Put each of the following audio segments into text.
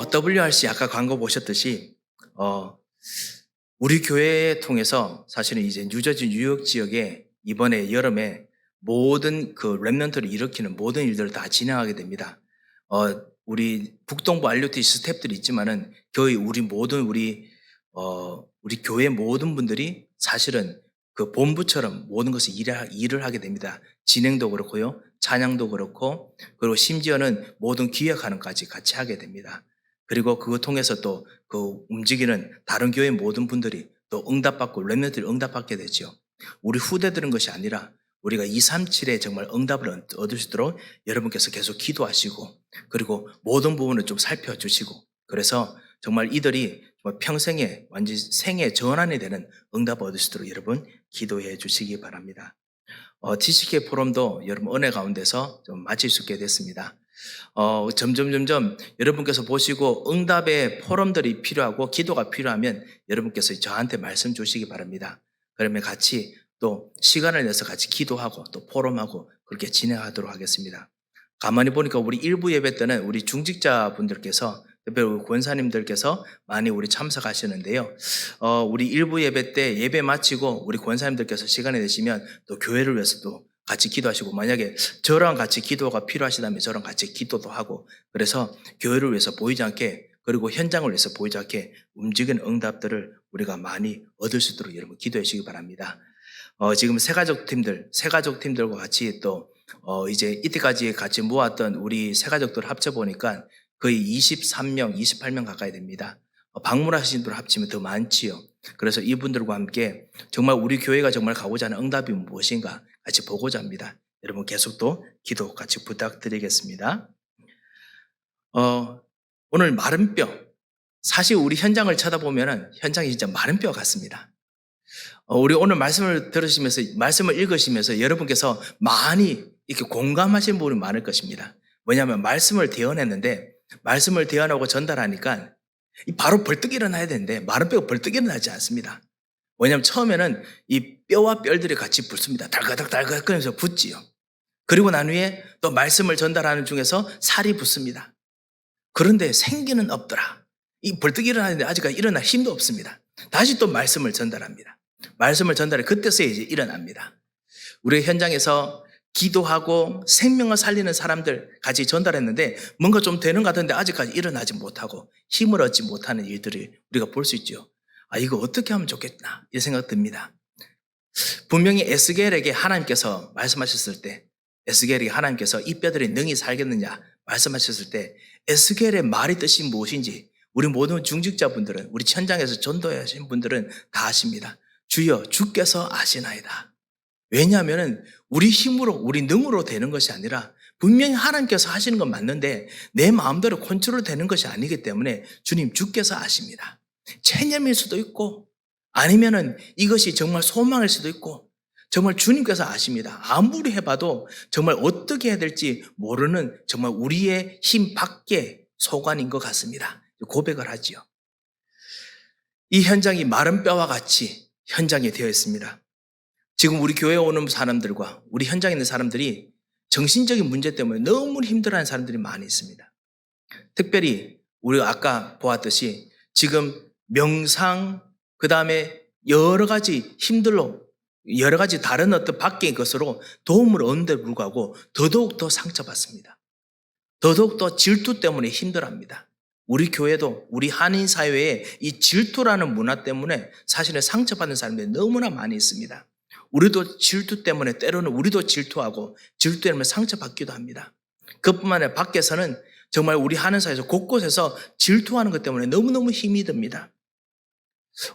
WRC 아까 광고 보셨듯이 우리 교회 통해서 사실은 이제 뉴저지 뉴욕 지역에 이번에 여름에 모든 그 렘넌트를 일으키는 모든 일들을 다 진행하게 됩니다. 우리 북동부 RUTC 스태프들이 있지만은 교회 우리 교회 모든 분들이 사실은 그 본부처럼 모든 것을 일을 하게 됩니다. 진행도 그렇고요, 찬양도 그렇고, 그리고 심지어는 모든 기획하는 까지 같이 하게 됩니다. 그리고 그거 통해서 또 그 움직이는 다른 교회 모든 분들이 또 응답받고 렘넌트들이 응답받게 되죠. 우리 후대들은 것이 아니라 우리가 237에 정말 응답을 얻을 수 있도록 여러분께서 계속 기도하시고, 그리고 모든 부분을 좀 살펴주시고, 그래서 정말 이들이 정말 평생에 완전 생애 전환이 되는 응답을 얻을 수 있도록 여러분 기도해 주시기 바랍니다. TCK 포럼도 여러분 은혜 가운데서 좀 마칠 수 있게 됐습니다. 점점 여러분께서 보시고 응답의 포럼들이 필요하고 기도가 필요하면 여러분께서 저한테 말씀 주시기 바랍니다. 그러면 같이 또 시간을 내서 같이 기도하고 또 포럼하고 그렇게 진행하도록 하겠습니다. 가만히 보니까 우리 일부 예배 때는 우리 중직자분들께서, 특별히 우리 권사님들께서 많이 우리 참석하시는데요. 우리 일부 예배 때 예배 마치고 우리 권사님들께서 시간이 되시면 또 교회를 위해서 또 같이 기도하시고, 만약에 저랑 같이 기도가 필요하시다면 저랑 같이 기도도 하고, 그래서 교회를 위해서 보이지 않게, 그리고 현장을 위해서 보이지 않게 움직이는 응답들을 우리가 많이 얻을 수 있도록 여러분 기도해 주시기 바랍니다. 지금 새가족팀들과 같이 또 이제 이때까지 같이 모았던 우리 새가족들 합쳐보니까 거의 23명, 28명 가까이 됩니다. 방문하신 분들 합치면 더 많지요. 그래서 이분들과 함께 정말 우리 교회가 정말 가고자 하는 응답이 무엇인가 같이 보고자 합니다. 여러분 계속 또 기도 같이 부탁드리겠습니다. 오늘 마른 뼈, 사실 우리 현장을 쳐다보면 현장이 진짜 마른 뼈 같습니다. 우리 오늘 말씀을 들으시면서, 말씀을 읽으시면서 여러분께서 많이 이렇게 공감하신 부분이 많을 것입니다. 왜냐하면 말씀을 대언했는데, 말씀을 대언하고 전달하니까 바로 벌떡 일어나야 되는데 마른 뼈가 벌떡 일어나지 않습니다. 왜냐하면 처음에는 이 뼈와 뼈들이 같이 붙습니다. 달가닥 하면서 붙지요. 그리고 난 후에 또 말씀을 전달하는 중에서 살이 붙습니다. 그런데 생기는 없더라. 이 벌떡 일어나는데 아직까지 일어날 힘도 없습니다. 다시 또 말씀을 전달합니다. 말씀을 전달해 그때서야 이제 일어납니다. 우리 현장에서 기도하고 생명을 살리는 사람들 같이 전달했는데 뭔가 좀 되는 것 같은데 아직까지 일어나지 못하고 힘을 얻지 못하는 일들을 우리가 볼 수 있죠. 이거 어떻게 하면 좋겠나 이 생각 듭니다. 분명히 에스겔에게 하나님께서 말씀하셨을 때, 에스겔에게 하나님께서 이 뼈들이 능히 살겠느냐 말씀하셨을 때 에스겔의 말의 뜻이 무엇인지 우리 모든 중직자분들은, 우리 현장에서 전도하신 분들은 다 아십니다. 주여 주께서 아시나이다. 왜냐하면 우리 힘으로 우리 능으로 되는 것이 아니라 분명히 하나님께서 하시는 건 맞는데 내 마음대로 컨트롤 되는 것이 아니기 때문에 주님 주께서 아십니다. 체념일 수도 있고 아니면은 이것이 정말 소망일 수도 있고 정말 주님께서 아십니다. 아무리 해봐도 정말 어떻게 해야 될지 모르는 정말 우리의 힘 밖의 소관인 것 같습니다. 고백을 하지요. 이 현장이 마른 뼈와 같이 현장이 되어 있습니다. 지금 우리 교회에 오는 사람들과 우리 현장에 있는 사람들이 정신적인 문제 때문에 너무 힘들어하는 사람들이 많이 있습니다. 특별히 우리가 아까 보았듯이 지금 명상, 그 다음에 여러 가지 여러 가지 다른 어떤 밖의 것으로 도움을 얻는데 불구하고 더더욱 더 상처받습니다. 더더욱 더 질투 때문에 힘들어합니다. 우리 교회도 우리 한인 사회에 이 질투라는 문화 때문에 사실은 상처받는 사람들이 너무나 많이 있습니다. 우리도 질투 때문에 때로는 우리도 질투하고 질투 때문에 상처받기도 합니다. 그뿐만 아니라 밖에서는 정말 우리 하는 사회에서 곳곳에서 질투하는 것 때문에 너무너무 힘이 듭니다.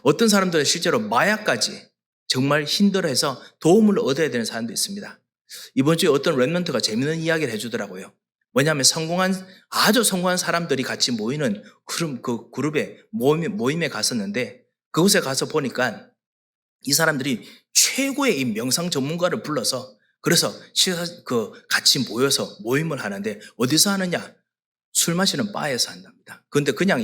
어떤 사람들은 실제로 마약까지 정말 힘들어해서 도움을 얻어야 되는 사람도 있습니다. 이번 주에 어떤 렘넌트가 재밌는 이야기를 해주더라고요. 뭐냐면 아주 성공한 사람들이 같이 모이는 그 그룹에 모임에 갔었는데 그곳에 가서 보니까 이 사람들이 최고의 이 명상 전문가를 불러서 그래서 같이 모여서 모임을 하는데 어디서 하느냐? 술 마시는 바에서 한답니다. 그런데 그냥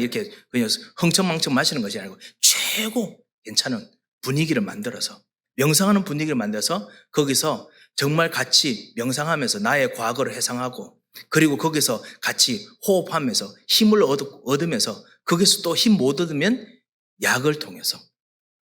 흥청망청 마시는 것이 아니고 최고 괜찮은 분위기를 만들어서 명상하는 분위기를 만들어서 거기서 정말 같이 명상하면서 나의 과거를 회상하고 그리고 거기서 같이 호흡하면서 힘을 얻으면서 거기서 또 힘 못 얻으면 약을 통해서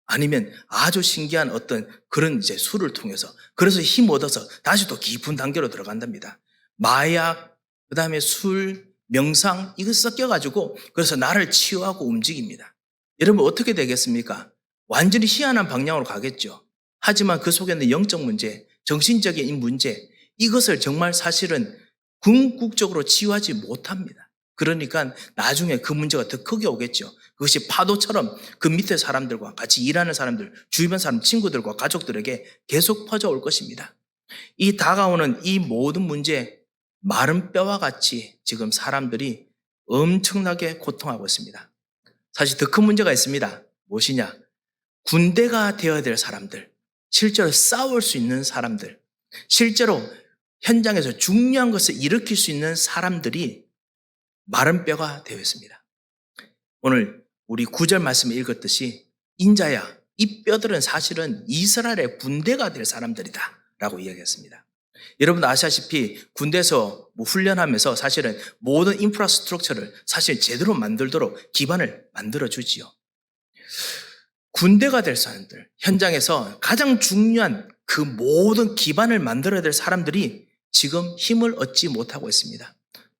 아니면 아주 신기한 어떤 그런 이제 술을 통해서 그래서 힘 얻어서 다시 또 깊은 단계로 들어간답니다. 마약, 그 다음에 술, 명상 이거 섞여가지고 그래서 나를 치유하고 움직입니다. 여러분 어떻게 되겠습니까? 완전히 희한한 방향으로 가겠죠. 하지만 그 속에는 영적 문제, 정신적인 이 문제 이것을 정말 사실은 궁극적으로 치유하지 못합니다. 그러니까 나중에 그 문제가 더 크게 오겠죠. 그것이 파도처럼 그 밑에 사람들과 같이 일하는 사람들, 주변 사람, 친구들과 가족들에게 계속 퍼져올 것입니다. 이 다가오는 이 모든 문제, 마른 뼈와 같이 지금 사람들이 엄청나게 고통하고 있습니다. 사실 더 큰 문제가 있습니다. 무엇이냐? 군대가 되어야 될 사람들, 실제로 싸울 수 있는 사람들, 실제로 현장에서 중요한 것을 일으킬 수 있는 사람들이 마른 뼈가 되어 있습니다. 오늘 우리 9절 말씀을 읽었듯이 인자야, 이 뼈들은 사실은 이스라엘의 군대가 될 사람들이다 라고 이야기했습니다. 여러분 아시다시피 군대에서 훈련하면서 사실은 모든 인프라스트럭처를 사실 제대로 만들도록 기반을 만들어주지요. 군대가 될 사람들, 현장에서 가장 중요한 그 모든 기반을 만들어야 될 사람들이 지금 힘을 얻지 못하고 있습니다.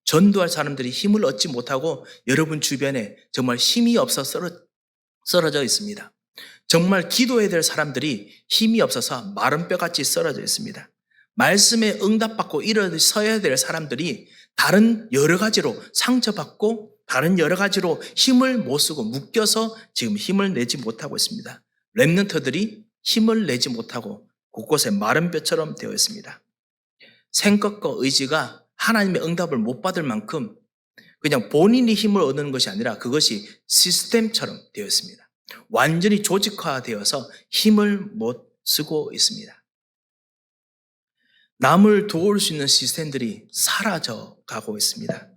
전도할 사람들이 힘을 얻지 못하고 여러분 주변에 정말 힘이 없어 쓰러져 있습니다. 정말 기도해야 될 사람들이 힘이 없어서 마른 뼈같이 쓰러져 있습니다. 말씀에 응답받고 일어서야 될 사람들이 다른 여러 가지로 상처받고 다른 여러 가지로 힘을 못 쓰고 묶여서 지금 힘을 내지 못하고 있습니다. 렘넌트들이 힘을 내지 못하고 곳곳에 마른 뼈처럼 되어 있습니다. 생각과 의지가 하나님의 응답을 못 받을 만큼 그냥 본인이 힘을 얻는 것이 아니라 그것이 시스템처럼 되어 있습니다. 완전히 조직화되어서 힘을 못 쓰고 있습니다. 남을 도울 수 있는 시스템들이 사라져 가고 있습니다.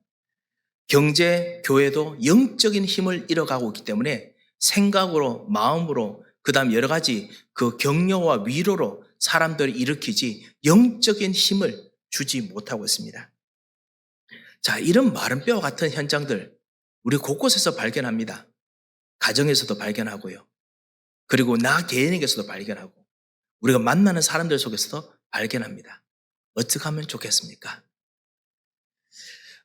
경제, 교회도 영적인 힘을 잃어가고 있기 때문에 생각으로, 마음으로, 그 다음 여러 가지 그 격려와 위로로 사람들을 일으키지 영적인 힘을 주지 못하고 있습니다. 자, 이런 마른 뼈와 같은 현장들 우리 곳곳에서 발견합니다. 가정에서도 발견하고요. 그리고 나 개인에게서도 발견하고 우리가 만나는 사람들 속에서도 발견합니다. 어떻게 하면 좋겠습니까?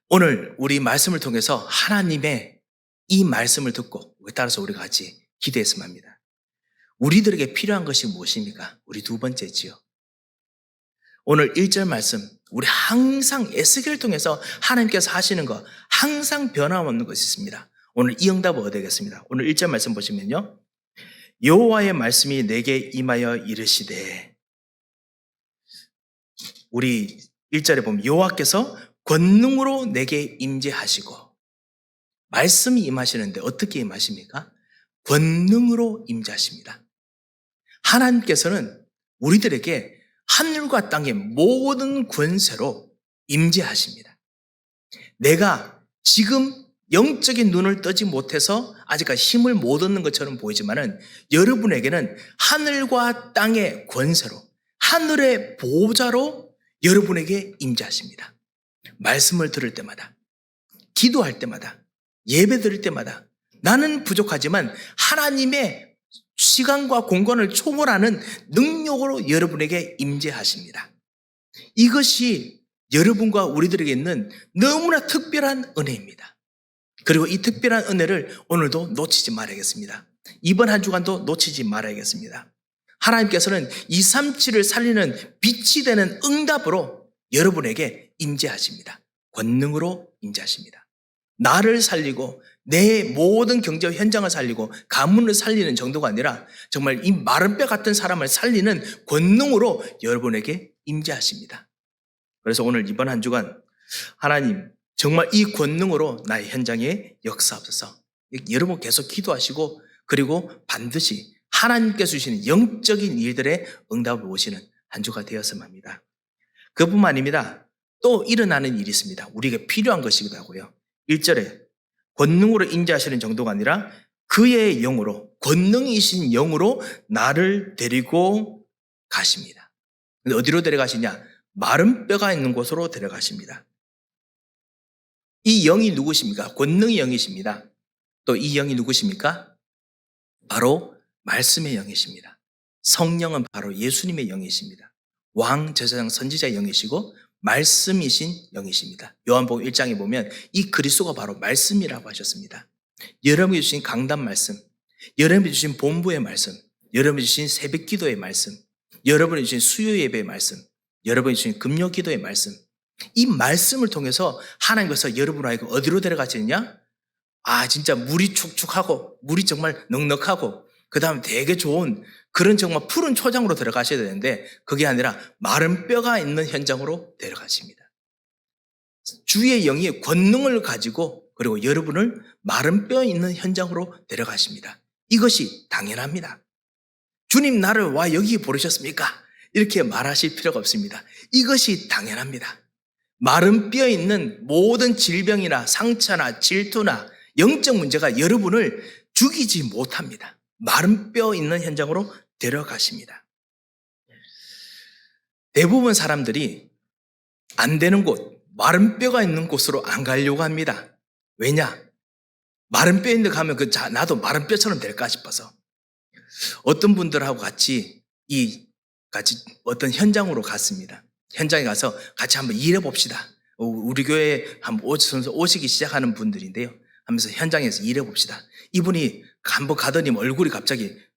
오늘 우리 말씀을 통해서 하나님의 이 말씀을 듣고 따라서 우리가 같이 기도했으면 합니다. 우리들에게 필요한 것이 무엇입니까? 우리 두 번째지요. 오늘 1절 말씀 우리 항상 에스겔을 통해서 하나님께서 하시는 것 항상 변함없는 것이 있습니다. 오늘 이 응답을 얻어야겠습니다. 오늘 1절 말씀 보시면요. 여호와의 말씀이 내게 임하여 이르시되 우리 1절에 보면 여호와께서 권능으로 내게 임재하시고 말씀이 임하시는데 어떻게 임하십니까? 권능으로 임재하십니다. 하나님께서는 우리들에게 하늘과 땅의 모든 권세로 임재하십니다. 내가 지금 영적인 눈을 뜨지 못해서 아직까지 힘을 못 얻는 것처럼 보이지만은 여러분에게는 하늘과 땅의 권세로 하늘의 보호자로 여러분에게 임재하십니다. 말씀을 들을 때마다, 기도할 때마다, 예배 드릴 때마다 나는 부족하지만 하나님의 시간과 공간을 초월하는 능력으로 여러분에게 임재하십니다. 이것이 여러분과 우리들에게 있는 너무나 특별한 은혜입니다. 그리고 이 특별한 은혜를 오늘도 놓치지 말아야겠습니다. 이번 한 주간도 놓치지 말아야겠습니다. 하나님께서는 237을 살리는 빛이 되는 응답으로 여러분에게 임재하십니다. 권능으로 임재하십니다. 나를 살리고 내 모든 경제 현장을 살리고 가문을 살리는 정도가 아니라 정말 이 마른 뼈 같은 사람을 살리는 권능으로 여러분에게 임재하십니다. 그래서 오늘 이번 한 주간 하나님 정말 이 권능으로 나의 현장에 역사하소서. 여러분 계속 기도하시고 그리고 반드시 하나님께서 주시는 영적인 일들의 응답을 보시는 한 주가 되었으면 합니다. 그뿐만 아닙니다. 또 일어나는 일이 있습니다. 우리에게 필요한 것이기도 하고요. 1절에 권능으로 임재하시는 정도가 아니라 그의 영으로 권능이신 영으로 나를 데리고 가십니다. 근데 어디로 데려가시냐? 마른 뼈가 있는 곳으로 데려가십니다. 이 영이 누구십니까? 권능의 영이십니다. 또 이 영이 누구십니까? 바로 말씀의 영이십니다. 성령은 바로 예수님의 영이십니다. 왕, 제사장, 선지자의 영이시고 말씀이신 영이십니다. 요한복음 1장에 보면 이 그리스도가 바로 말씀이라고 하셨습니다. 여러분이 주신 강단 말씀, 여러분이 주신 본부의 말씀, 여러분이 주신 새벽 기도의 말씀, 여러분이 주신 수요 예배의 말씀, 여러분이 주신 금요 기도의 말씀, 이 말씀을 통해서 하나님께서 여러분을 하여금 어디로 데려가시느냐? 진짜 물이 축축하고 물이 정말 넉넉하고 그 다음에 되게 좋은 그런 정말 푸른 초장으로 들어가셔야 되는데 그게 아니라 마른 뼈가 있는 현장으로 데려가십니다. 주의 영이 권능을 가지고 그리고 여러분을 마른 뼈 있는 현장으로 데려가십니다. 이것이 당연합니다. 주님 나를 와 여기 부르셨습니까? 이렇게 말하실 필요가 없습니다. 이것이 당연합니다. 마른 뼈 있는 모든 질병이나 상처나 질투나 영적 문제가 여러분을 죽이지 못합니다. 마른 뼈 있는 현장으로 데려가십니다. 대부분 사람들이 안 되는 곳, 마른 뼈가 있는 곳으로 안 가려고 합니다. 왜냐? 마른 뼈 있는 데 가면 나도 마른 뼈처럼 될까 싶어서. 어떤 분들하고 같이 어떤 현장으로 갔습니다. 현장에 가서 같이 한번 일해 봅시다. 우리 교회에 한번 오시기 시작하는 분들인데요. 하면서 현장에서 일해 봅시다. 이분이 한번 가더니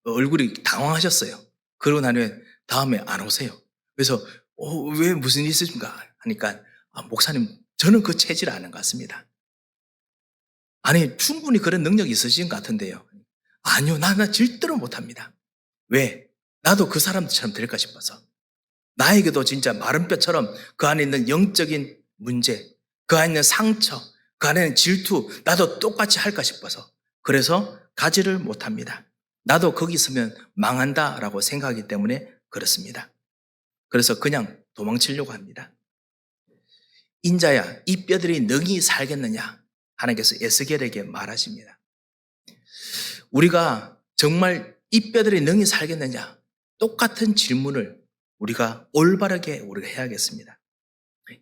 얼굴이 당황하셨어요. 그러고 난 후에 다음에 안 오세요. 그래서 왜 무슨 일 있으십니까? 하니까 목사님 저는 그 체질 아는 것 같습니다. 아니 충분히 그런 능력이 있으신 것 같은데요. 아니요 나 절대로 못합니다. 왜? 나도 그 사람들처럼 될까 싶어서. 나에게도 진짜 마른 뼈처럼 그 안에 있는 영적인 문제, 그 안에 있는 상처, 그 안에 있는 질투 나도 똑같이 할까 싶어서 그래서 가지를 못합니다. 나도 거기 있으면 망한다라고 생각하기 때문에 그렇습니다. 그래서 그냥 도망치려고 합니다. 인자야 이 뼈들이 능히 살겠느냐 하나님께서 에스겔에게 말하십니다. 우리가 정말 이 뼈들이 능히 살겠느냐 똑같은 질문을 우리가 올바르게 우리가 해야겠습니다.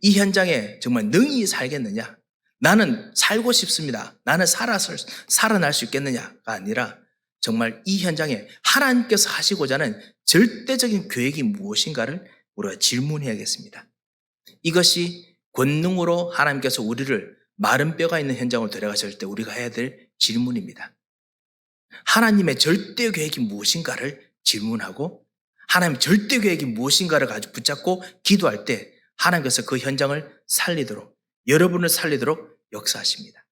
이 현장에 정말 능히 살겠느냐? 나는 살고 싶습니다. 나는 살아날 수 있겠느냐가 아니라 정말 이 현장에 하나님께서 하시고자 하는 절대적인 계획이 무엇인가를 우리가 질문해야겠습니다. 이것이 권능으로 하나님께서 우리를 마른 뼈가 있는 현장으로 데려가실 때 우리가 해야 될 질문입니다. 하나님의 절대 계획이 무엇인가를 질문하고 하나님의 절대 계획이 무엇인가를 가지고 붙잡고 기도할 때 하나님께서 그 현장을 살리도록 여러분을 살리도록 역사하십니다.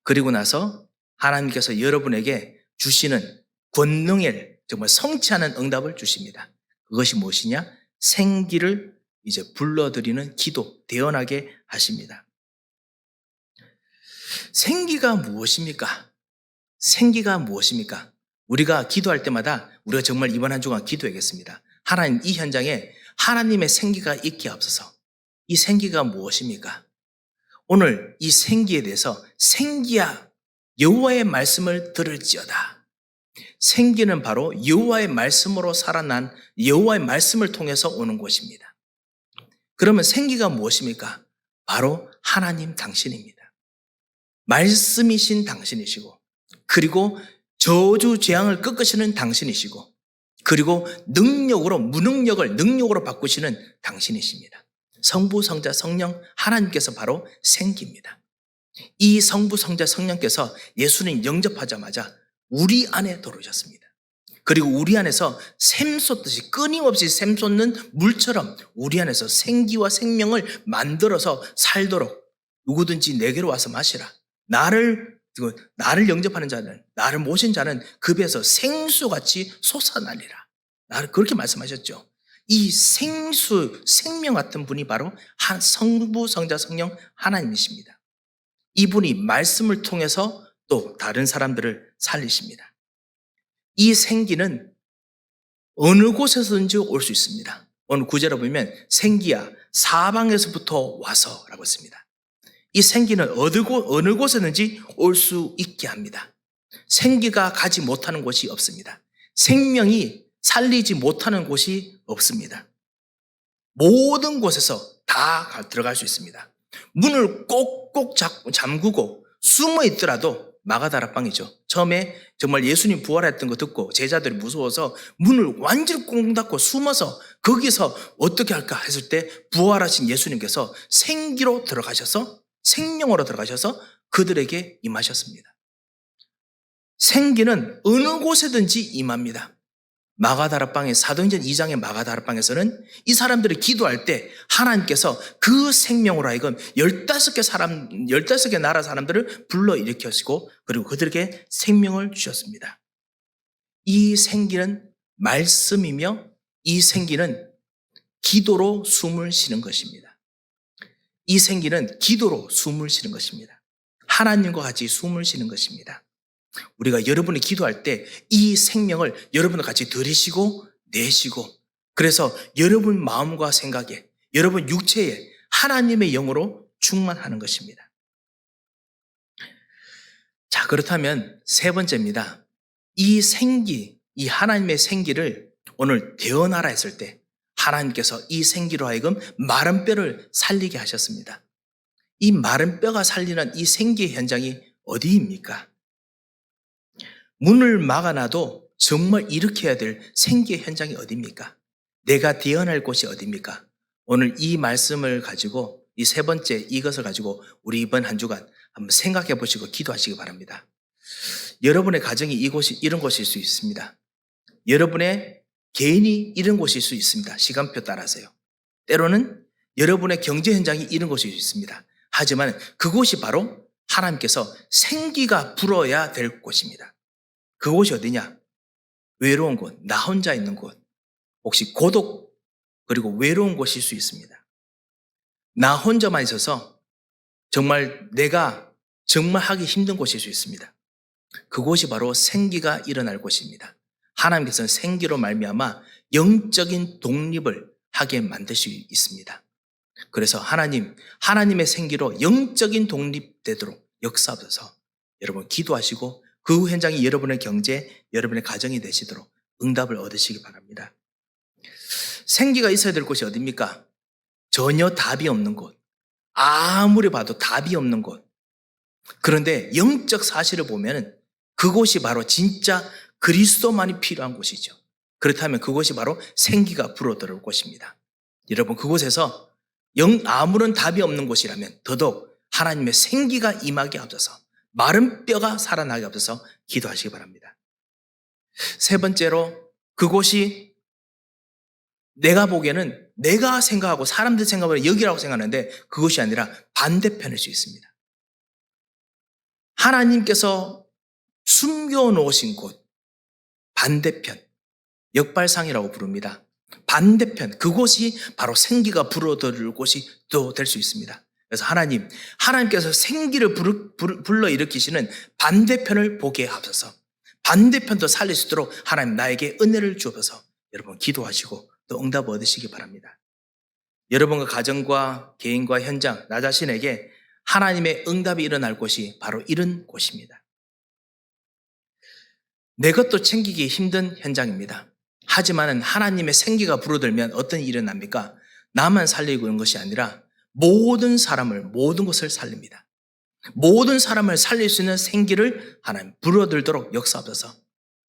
그리고 나서 하나님께서 여러분에게 주시는 권능을 정말 성취하는 응답을 주십니다. 그것이 무엇이냐? 생기를 이제 불러들이는 기도, 대언하게 하십니다. 생기가 무엇입니까? 생기가 무엇입니까? 우리가 기도할 때마다 우리가 정말 이번 한 주간 기도하겠습니다. 하나님 이 현장에 하나님의 생기가 있게 하옵소서. 이 생기가 무엇입니까? 오늘 이 생기에 대해서 생기야 여호와의 말씀을 들을지어다. 생기는 바로 여호와의 말씀으로 살아난 여호와의 말씀을 통해서 오는 것입니다. 그러면 생기가 무엇입니까? 바로 하나님 당신입니다. 말씀이신 당신이시고 그리고 저주 재앙을 꺾으시는 당신이시고 그리고 무능력을 능력으로 바꾸시는 당신이십니다. 성부, 성자, 성령 하나님께서 바로 생기입니다. 이 성부, 성자, 성령께서 예수님 영접하자마자 우리 안에 들어오셨습니다. 그리고 우리 안에서 샘솟듯이 끊임없이 샘솟는 물처럼 우리 안에서 생기와 생명을 만들어서 살도록 누구든지 내게로 와서 마시라. 나를 영접하는 자는, 나를 모신 자는 그 배에서 생수같이 솟아나리라. 나를 그렇게 말씀하셨죠. 이 생명 같은 분이 바로 성부, 성자, 성령 하나님이십니다. 이분이 말씀을 통해서 또 다른 사람들을 살리십니다. 이 생기는 어느 곳에서든지 올 수 있습니다. 오늘 구절을 보면 생기야 사방에서부터 와서라고 했습니다. 이 생기는 어느 곳에든지 올 수 있게 합니다. 생기가 가지 못하는 곳이 없습니다. 생명이 살리지 못하는 곳이 없습니다. 모든 곳에서 다 들어갈 수 있습니다. 문을 꼭꼭 꼭 잠그고 숨어 있더라도 마가다락방이죠. 처음에 정말 예수님 부활했던 거 듣고 제자들이 무서워서 문을 완전히 꽁 닫고 숨어서 거기서 어떻게 할까 했을 때 부활하신 예수님께서 생기로 들어가셔서 생명으로 들어가셔서 그들에게 임하셨습니다. 생기는 어느 곳에든지 임합니다. 마가다락방의 사도행전 2장의 마가다락방에서는 이 사람들이 기도할 때 하나님께서 그 생명으로 하여금 15개 나라 사람들을 불러일으키시고 그리고 그들에게 생명을 주셨습니다. 이 생기는 말씀이며 이 생기는 기도로 숨을 쉬는 것입니다. 이 생기는 기도로 숨을 쉬는 것입니다. 하나님과 같이 숨을 쉬는 것입니다. 우리가 여러분이 기도할 때 이 생명을 여러분과 같이 들이쉬고 내쉬고 그래서 여러분 마음과 생각에 여러분 육체에 하나님의 영으로 충만하는 것입니다. 자, 그렇다면 세 번째입니다. 이 생기, 이 하나님의 생기를 오늘 대언하라 했을 때 하나님께서 이 생기로 하여금 마른 뼈를 살리게 하셨습니다. 이 마른 뼈가 살리는 이 생기의 현장이 어디입니까? 문을 막아놔도 정말 일으켜야 될 생기의 현장이 어디입니까? 내가 대언할 곳이 어디입니까? 오늘 이 말씀을 가지고 이 세 번째 이것을 가지고 우리 이번 한 주간 한번 생각해 보시고 기도하시기 바랍니다. 여러분의 가정이 이런 곳일 수 있습니다. 여러분의 개인이 이런 곳일 수 있습니다. 시간표 따라서요. 때로는 여러분의 경제 현장이 이런 곳일 수 있습니다. 하지만 그곳이 바로 하나님께서 생기가 불어야 될 곳입니다. 그곳이 어디냐? 외로운 곳, 나 혼자 있는 곳, 혹시 고독 그리고 외로운 곳일 수 있습니다. 나 혼자만 있어서 정말 내가 정말 하기 힘든 곳일 수 있습니다. 그곳이 바로 생기가 일어날 곳입니다. 하나님께서는 생기로 말미암아 영적인 독립을 하게 만드시고 있습니다. 그래서 하나님의 생기로 영적인 독립되도록 역사하셔서 여러분 기도하시고 그 현장이 여러분의 경제, 여러분의 가정이 되시도록 응답을 얻으시기 바랍니다. 생기가 있어야 될 곳이 어디입니까? 전혀 답이 없는 곳. 아무리 봐도 답이 없는 곳. 그런데 영적 사실을 보면 그곳이 바로 진짜 그리스도만이 필요한 곳이죠. 그렇다면 그곳이 바로 생기가 불어들어올 곳입니다. 여러분 그곳에서 아무런 답이 없는 곳이라면 더더욱 하나님의 생기가 임하게 앞서서 마른 뼈가 살아나게 앞서서 기도하시기 바랍니다. 세 번째로 그곳이 내가 보기에는 내가 생각하고 사람들 생각하면 여기라고 생각하는데 그것이 아니라 반대편일 수 있습니다. 하나님께서 숨겨놓으신 곳, 반대편, 역발상이라고 부릅니다. 반대편, 그곳이 바로 생기가 불어들을 곳이 또 될 수 있습니다. 그래서 하나님께서 생기를 불러일으키시는 반대편을 보게 하셔서 반대편도 살릴 수 있도록 하나님 나에게 은혜를 주셔서 여러분 기도하시고 또 응답 얻으시기 바랍니다. 여러분과 가정과 개인과 현장, 나 자신에게 하나님의 응답이 일어날 곳이 바로 이런 곳입니다. 내 것도 챙기기 힘든 현장입니다. 하지만 하나님의 생기가 불어들면 어떤 일이 일어납니까? 나만 살리고 있는 것이 아니라 모든 것을 살립니다. 모든 사람을 살릴 수 있는 생기를 하나님 불어들도록 역사하셔서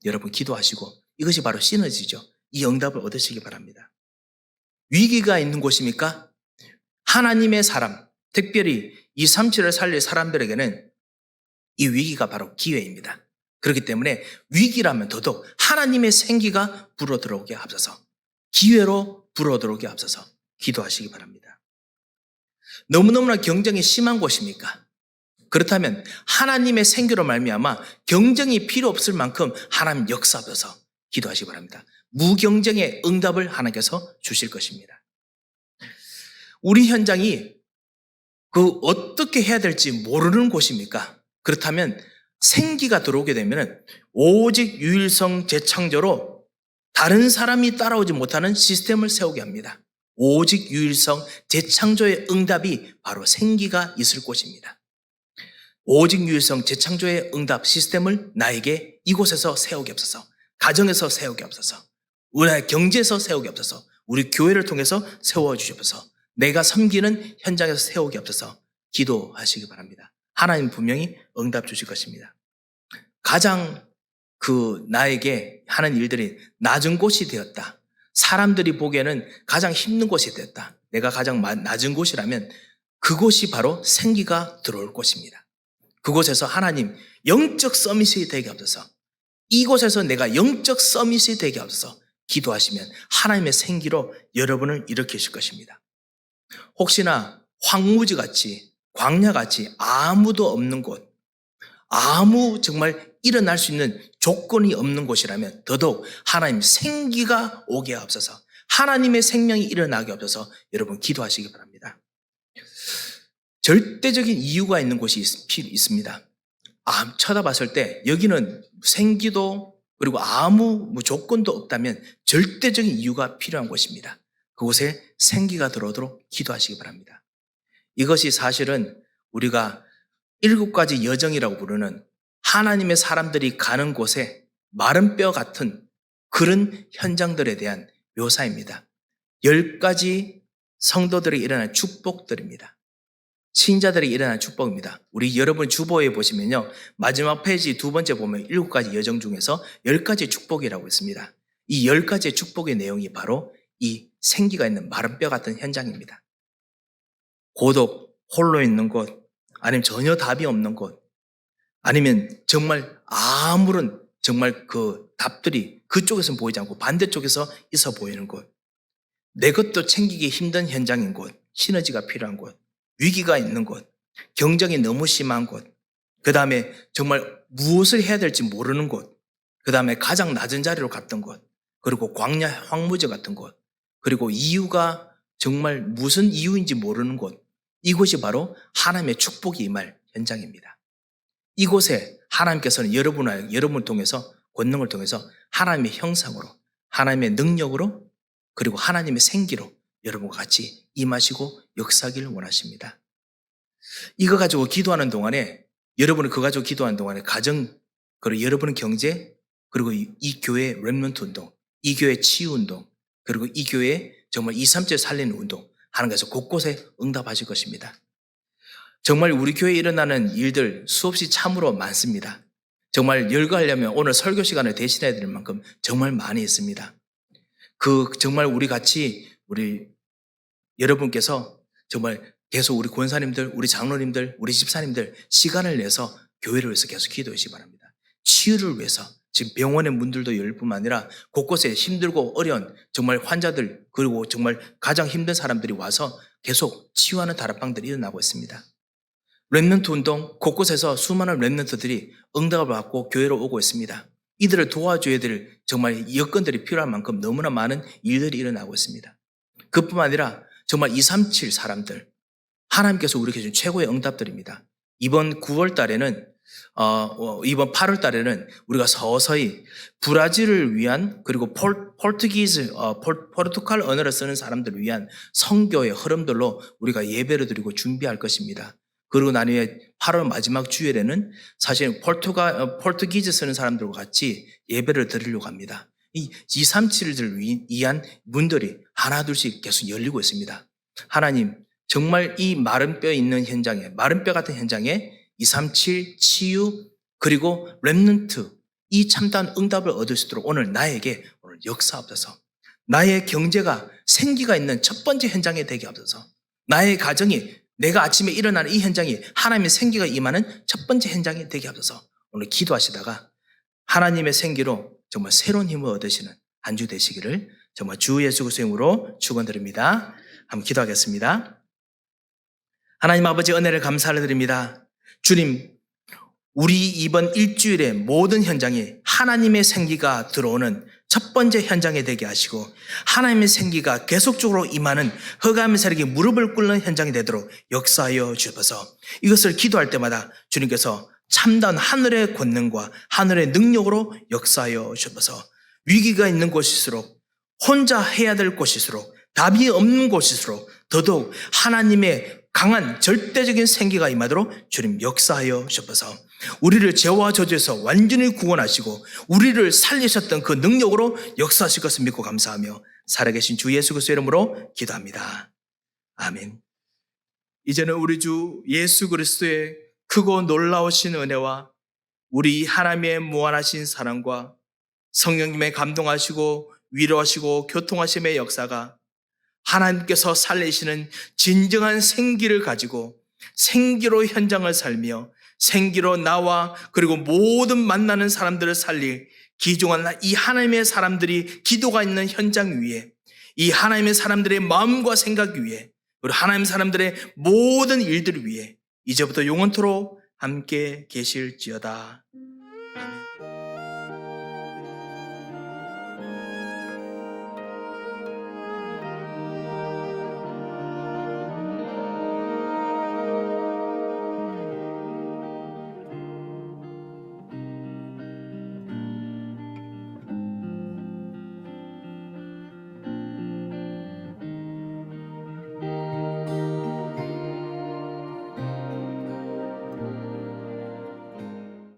여러분 기도하시고 이것이 바로 시너지죠. 이 응답을 얻으시기 바랍니다. 위기가 있는 곳입니까? 하나님의 사람, 특별히 237을 살릴 사람들에게는 이 위기가 바로 기회입니다. 그렇기 때문에 위기라면 더더욱 하나님의 생기가 불어들어오게 앞서서 기회로 불어들어오게 앞서서 기도하시기 바랍니다. 너무너무나 경쟁이 심한 곳입니까? 그렇다면 하나님의 생기로 말미암아 경쟁이 필요 없을 만큼 하나님 역사하셔서 기도하시기 바랍니다. 무경쟁의 응답을 하나님께서 주실 것입니다. 우리 현장이 어떻게 해야 될지 모르는 곳입니까? 그렇다면 생기가 들어오게 되면 오직 유일성 재창조로 다른 사람이 따라오지 못하는 시스템을 세우게 합니다. 오직 유일성 재창조의 응답이 바로 생기가 있을 곳입니다. 오직 유일성 재창조의 응답 시스템을 나에게 이곳에서 세우게 없어서 가정에서 세우게 없어서 우리의 경제에서 세우게 없어서 우리 교회를 통해서 세워주시옵소서 내가 섬기는 현장에서 세우게 없어서 기도하시기 바랍니다. 하나님 분명히 응답 주실 것입니다. 가장 나에게 하는 일들이 낮은 곳이 되었다. 사람들이 보기에는 가장 힘든 곳이 되었다. 내가 가장 낮은 곳이라면 그곳이 바로 생기가 들어올 곳입니다. 그곳에서 하나님 영적 서밋이 되게 하옵소서. 이곳에서 내가 영적 서밋이 되게 하옵소서. 기도하시면 하나님의 생기로 여러분을 일으키실 것입니다. 혹시나 황무지같이 광야같이 아무도 없는 곳, 아무 정말 일어날 수 있는 조건이 없는 곳이라면 더더욱 하나님 생기가 오게 하옵소서. 하나님의 생명이 일어나게 하옵소서. 여러분 기도하시기 바랍니다. 절대적인 이유가 있는 곳이 있습니다. 쳐다봤을 때 여기는 생기도 그리고 아무 조건도 없다면 절대적인 이유가 필요한 곳입니다. 그곳에 생기가 들어오도록 기도하시기 바랍니다. 이것이 사실은 우리가 7가지 여정이라고 부르는 하나님의 사람들이 가는 곳에 마른 뼈 같은 그런 현장들에 대한 묘사입니다. 10가지 성도들이 일어난 축복들입니다. 신자들이 일어난 축복입니다. 우리 여러분 주보에 보시면요. 마지막 페이지 2번째 보면 7가지 여정 중에서 10가지 축복이라고 있습니다. 이 10가지의 축복의 내용이 바로 이 생기가 있는 마른 뼈 같은 현장입니다. 고독, 홀로 있는 곳, 아니면 전혀 답이 없는 곳, 아니면 정말 아무런 정말 그 답들이 그쪽에서는 보이지 않고 반대쪽에서 있어 보이는 곳, 내 것도 챙기기 힘든 현장인 곳, 시너지가 필요한 곳, 위기가 있는 곳, 경쟁이 너무 심한 곳, 그 다음에 정말 무엇을 해야 될지 모르는 곳, 그 다음에 가장 낮은 자리로 갔던 곳, 그리고 광야 황무지 같은 곳, 그리고 이유가 정말 무슨 이유인지 모르는 곳, 이곳이 바로 하나님의 축복이 임할 현장입니다. 이곳에 하나님께서는 여러분을 통해서 권능을 통해서 하나님의 형상으로, 하나님의 능력으로, 그리고 하나님의 생기로 여러분과 같이 임하시고 역사하기를 원하십니다. 이거 가지고 기도하는 동안에, 여러분이 그거 가지고 기도하는 동안에 가정, 그리고 여러분의 경제, 그리고 이 교회의 렘넌트 운동, 이 교회의 치유 운동, 그리고 이 교회의 정말 237 살리는 운동 하는 것에서 곳곳에 응답하실 것입니다. 정말 우리 교회에 일어나는 일들 수없이 참으로 많습니다. 정말 열거하려면 오늘 설교 시간을 대신해야 될 만큼 정말 많이 있습니다. 정말 우리 여러분께서 정말 계속 우리 권사님들, 우리 장로님들, 우리 집사님들 시간을 내서 교회를 위해서 계속 기도해 주시기 바랍니다. 치유를 위해서 지금 병원의 문들도 열 뿐만 아니라 곳곳에 힘들고 어려운 정말 환자들, 그리고 정말 가장 힘든 사람들이 와서 계속 치유하는 다락방들이 일어나고 있습니다. 렘넌트 운동, 곳곳에서 수많은 렘넌트들이 응답을 받고 교회로 오고 있습니다. 이들을 도와줘야 될 정말 여건들이 필요한 만큼 너무나 많은 일들이 일어나고 있습니다. 그뿐만 아니라 정말 237 사람들, 하나님께서 우리에게 준 최고의 응답들입니다. 이번 9월 달에는 이번 8월 달에는 우리가 서서히 브라질을 위한, 그리고 포르투갈 언어를 쓰는 사람들을 위한 선교의 흐름들로 우리가 예배를 드리고 준비할 것입니다. 그리고 나중에 8월 마지막 주일에는 사실 포르투기즈 쓰는 사람들과 같이 예배를 드리려고 합니다. 이 237을 위한 문들이 하나둘씩 계속 열리고 있습니다. 하나님, 정말 이 마른 뼈 있는 현장에, 마른 뼈 같은 현장에 237 치유, 그리고 렘넌트, 이 참다운 응답을 얻을 수 있도록 오늘 나에게 역사하옵소서. 나의 경제가 생기가 있는 첫 번째 현장에 되게 하옵소서. 나의 가정이, 내가 아침에 일어나는 이 현장이 하나님의 생기가 임하는 첫 번째 현장이 되게 하옵소서. 오늘 기도하시다가 하나님의 생기로 정말 새로운 힘을 얻으시는 한 주 되시기를 정말 주 예수 그리스도의 이름으로 축원드립니다. 한번 기도하겠습니다. 하나님 아버지, 은혜를 감사를 드립니다. 주님, 우리 이번 일주일의 모든 현장에 하나님의 생기가 들어오는 첫 번째 현장에 되게 하시고, 하나님의 생기가 계속적으로 임하는 흑암의 세력이 무릎을 꿇는 현장이 되도록 역사하여 주셔서, 이것을 기도할 때마다 주님께서 참다운 하늘의 권능과 하늘의 능력으로 역사하여 주셔서, 위기가 있는 곳일수록, 혼자 해야 될 곳일수록, 답이 없는 곳일수록 더더욱 하나님의 강한 절대적인 생기가 임하도록 주님 역사하여 주셔서, 우리를 죄와 저주에서 완전히 구원하시고 우리를 살리셨던 그 능력으로 역사하실 것을 믿고 감사하며 살아계신 주 예수 그리스도의 이름으로 기도합니다. 아멘. 이제는 우리 주 예수 그리스도의 크고 놀라우신 은혜와 우리 하나님의 무한하신 사랑과 성령님의 감동하시고 위로하시고 교통하심의 역사가 하나님께서 살리시는 진정한 생기를 가지고 생기로 현장을 살며 생기로 나와 그리고 모든 만나는 사람들을 살릴 귀중한 이 하나님의 사람들이 기도가 있는 현장 위에 이 하나님의 사람들의 마음과 생각 위에 그리고 하나님 사람들의 모든 일들 위에 이제부터 영원토록 함께 계실지어다.